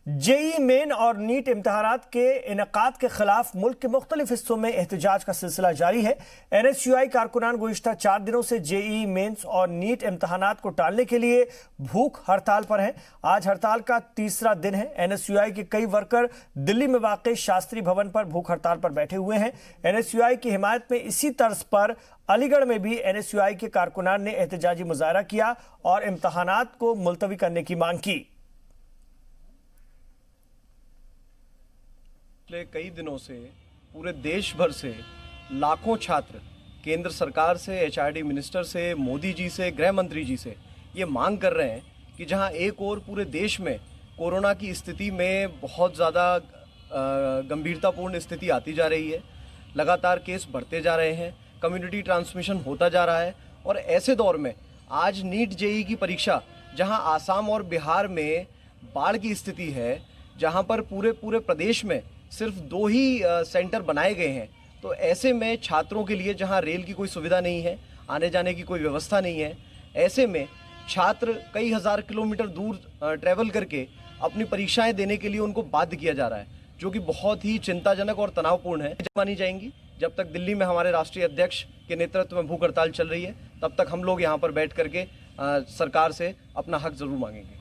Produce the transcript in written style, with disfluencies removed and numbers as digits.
JEE main और NEET इम्तिहानात के इनेकाद के खिलाफ मुल्क के मुख्तलिफ हिस्सों में एहतजाज का सिलसिला जारी है। NSUI कारकुनान गुज़िश्ता 4 दिनों से जेई मेंस और नीट इम्तिहानात को टालने के लिए भूख हड़ताल पर हैं। आज हड़ताल का तीसरा दिन है। NSUI के कई वर्कर दिल्ली में वाक़ शास्त्री भवन पर भूख हड़ताल पर बैठे हुए हैं। NSUI की हिमायत में इसी तर्ज पर अलीगढ़ में भी NSUI के कारकुनान ने एहतजाजी मुजाहरा किया और इम्तिहानात को मुलतवी करने की मांग की। पिछले कई दिनों से पूरे देश भर से लाखों छात्र केंद्र सरकार से, HRD मिनिस्टर से, मोदी जी से, गृह मंत्री जी से ये मांग कर रहे हैं कि जहां एक और पूरे देश में कोरोना की स्थिति में बहुत ज़्यादा गंभीरतापूर्ण स्थिति आती जा रही है, लगातार केस बढ़ते जा रहे हैं, कम्युनिटी ट्रांसमिशन होता जा रहा है और ऐसे दौर में आज नीट जेई की परीक्षा जहां आसाम और बिहार में बाढ़ की स्थिति है, जहां पर पूरे प्रदेश में सिर्फ 2 ही सेंटर बनाए गए हैं, तो ऐसे में छात्रों के लिए जहां रेल की कोई सुविधा नहीं है, आने जाने की कोई व्यवस्था नहीं है, ऐसे में छात्र कई हज़ार किलोमीटर दूर ट्रैवल करके अपनी परीक्षाएं देने के लिए उनको बाध्य किया जा रहा है, जो कि बहुत ही चिंताजनक और तनावपूर्ण है। मानी जाएंगी जब तक दिल्ली में हमारे राष्ट्रीय अध्यक्ष के नेतृत्व में भूख हड़ताल चल रही है, तब तक हम लोग यहाँ पर बैठ करके सरकार से अपना हक जरूर मांगेंगे।